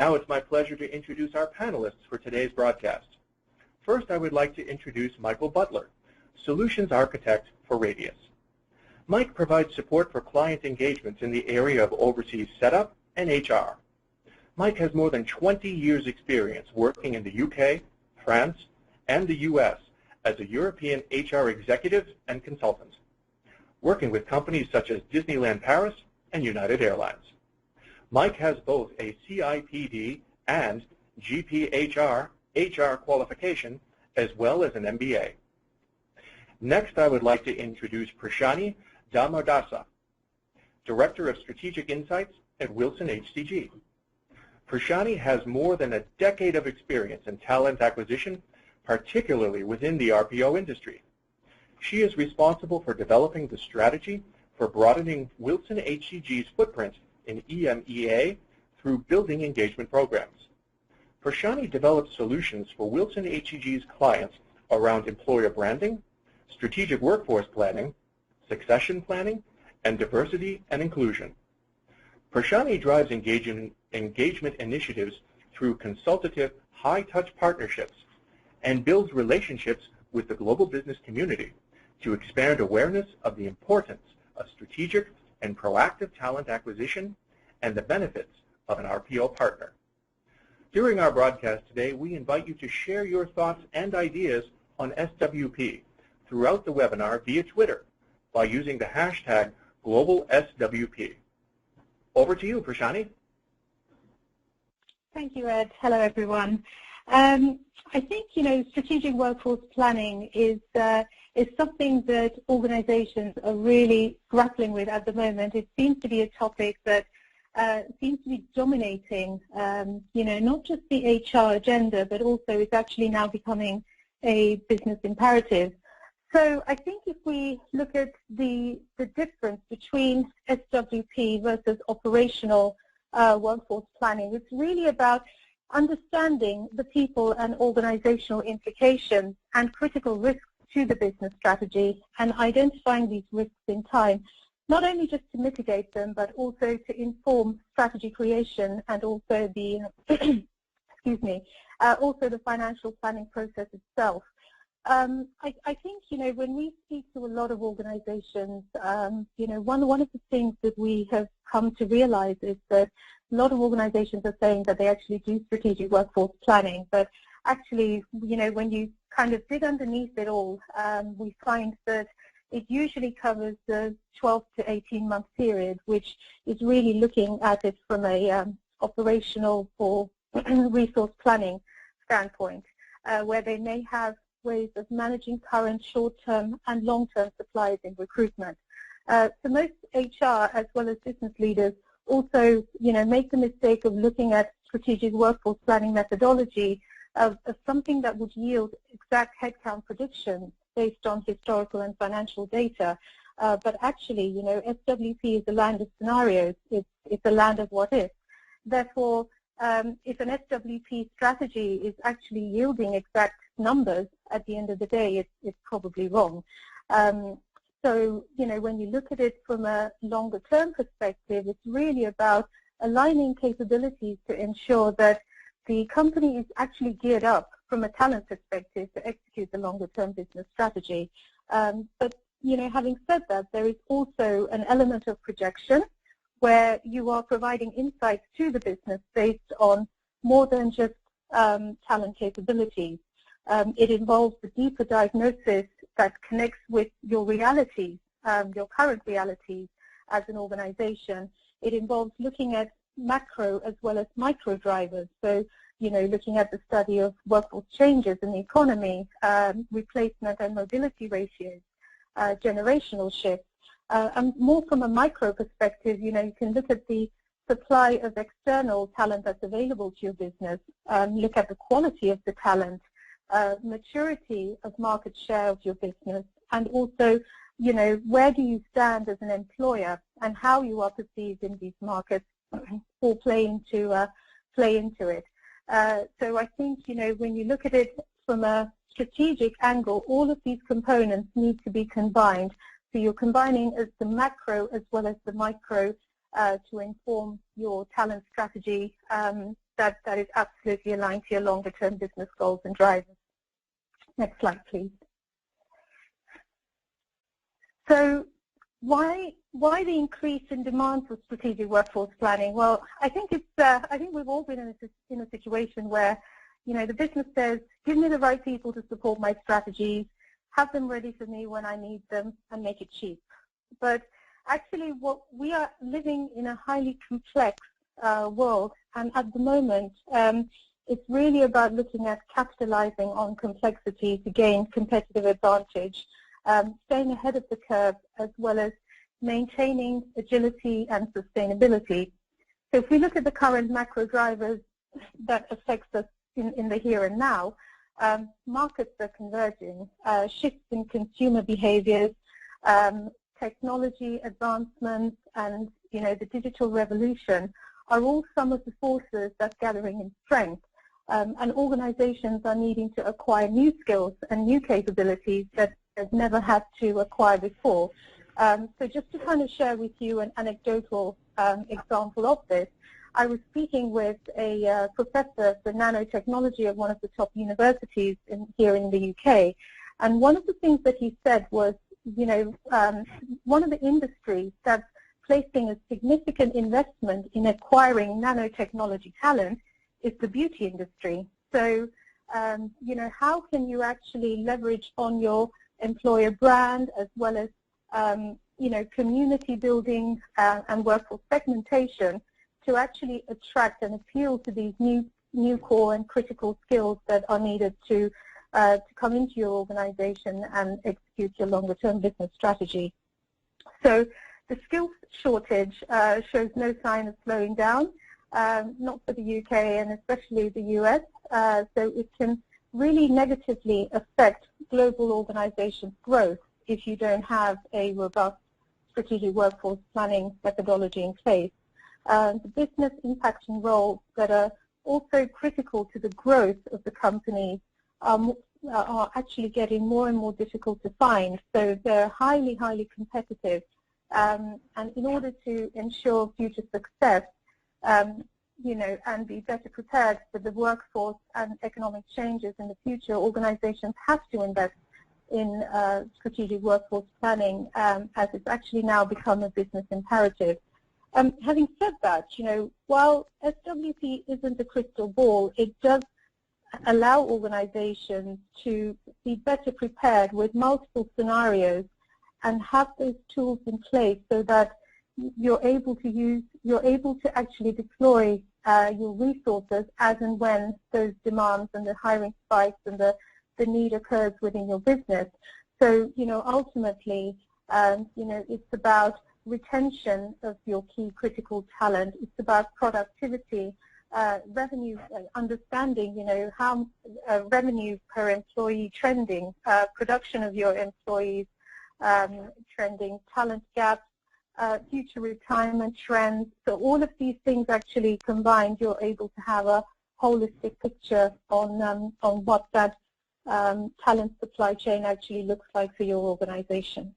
Now it's my pleasure to introduce our panelists for today's broadcast. First, I would like to introduce Michael Butler, Solutions Architect for Radius. Mike provides support for client engagements in the area of overseas setup and HR. Mike has more than 20 years' experience working in the UK, France, and the US as a European HR executive and consultant, working with companies such as Disneyland Paris and United Airlines. Mike has both a CIPD and GPHR HR qualification, as well as an MBA. Next, I would like to introduce Prashani Damadasa, Director of Strategic Insights at Wilson HCG. Prashani has more than a decade of experience in talent acquisition, particularly within the RPO industry. She is responsible for developing the strategy for broadening Wilson HCG's footprint in EMEA through building engagement programs. Prashani develops solutions for Wilson HCG's clients around employer branding, strategic workforce planning, succession planning, and diversity and inclusion. Prashani drives engagement initiatives through consultative, high-touch partnerships and builds relationships with the global business community to expand awareness of the importance of strategic and proactive talent acquisition and the benefits of an RPO partner. During our broadcast today, we invite you to share your thoughts and ideas on SWP throughout the webinar via Twitter by using the hashtag GlobalSWP. Over to you, Prashani. Thank you, Ed. Hello, everyone. I think, strategic workforce planning is something that organizations are really grappling with at the moment. It seems to be a topic that seems to be dominating, not just the HR agenda, but also it's actually now becoming a business imperative. So I think if we look at the difference between SWP versus operational workforce planning, it's really about understanding the people and organizational implications and critical risks to the business strategy and identifying these risks in time, not only just to mitigate them, but also to inform strategy creation and also the, also the financial planning process itself. I think, when we speak to a lot of organizations, one of the things that we have come to realize is that a lot of organizations are saying that they actually do strategic workforce planning, but actually, when you kind of dig underneath it all, we find that it usually covers the 12 to 18-month period, which is really looking at it from a operational or resource planning standpoint, where they may have ways of managing current short-term and long-term supplies in recruitment. So most HR as well as business leaders also, make the mistake of looking at strategic workforce planning methodology of something that would yield exact headcount predictions based on historical and financial data. But actually, SWP is a land of scenarios. It's a land of what if. Therefore, if an SWP strategy is actually yielding exact numbers at the end of the day, it's probably wrong. So, when you look at it from a longer-term perspective, it's really about aligning capabilities to ensure that the company is actually geared up from a talent perspective to execute the longer-term business strategy. But, having said that, there is also an element of projection where you are providing insights to the business based on more than just talent capabilities. It involves a deeper diagnosis that connects with your realities, your current realities as an organization. It involves looking at macro as well as micro drivers. So, looking at the study of workforce changes in the economy, replacement and mobility ratios, generational shifts. And more from a micro perspective, you can look at the supply of external talent that's available to your business, look at the quality of the talent, maturity of market share of your business, and also, where do you stand as an employer and how you are perceived in these markets all play into it. So I think, when you look at it from a strategic angle, all of these components need to be combined. So you're combining as the macro as well as the micro to inform your talent strategy that is absolutely aligned to your longer-term business goals and drivers. Next slide, please. So why the increase in demand for strategic workforce planning? Well, I think we've all been in a situation where, you know, the business says, give me the right people to support my strategies, have them ready for me when I need them, and make it cheap. But actually, what we are living in a highly complex world, and at the moment, it's really about looking at capitalizing on complexity to gain competitive advantage, staying ahead of the curve, as well as maintaining agility and sustainability. So if we look at the current macro drivers that affects us in the here and now, markets are converging. Shifts in consumer behaviors, technology advancements, and, you know, the digital revolution are all some of the forces that's gathering in strength. And organizations are needing to acquire new skills and new capabilities that they've never had to acquire before. So just to kind of share with you an anecdotal example of this, I was speaking with a professor for nanotechnology at one of the top universities here in the UK, and one of the things that he said was, you know, one of the industries that's placing a significant investment in acquiring nanotechnology talent is the beauty industry. So, you know, how can you actually leverage on your employer brand as well as, you know, community building and workforce segmentation to actually attract and appeal to these new core and critical skills that are needed to come into your organization and execute your longer-term business strategy. So the skills shortage shows no sign of slowing down, not for the UK and especially the US. So it can really negatively affect global organizations' growth if you don't have a robust strategic workforce planning methodology in place. The business impacting roles that are also critical to the growth of the company are actually getting more and more difficult to find. So they're highly, highly competitive. And in order to ensure future success, you know, and be better prepared for the workforce and economic changes in the future, organizations have to invest in strategic workforce planning as it's actually now become a business imperative. Having said that, you know, while SWP isn't a crystal ball, it does allow organizations to be better prepared with multiple scenarios and have those tools in place so that you're able to actually deploy your resources as and when those demands and the hiring spikes and the need occurs within your business. So, you know, ultimately, you know, it's about retention of your key critical talent. It's about productivity, revenue, understanding, you know, how revenue per employee trending, production of your employees trending, talent gaps, future retirement trends. So all of these things actually combined, you're able to have a holistic picture on what that talent supply chain actually looks like for your organization.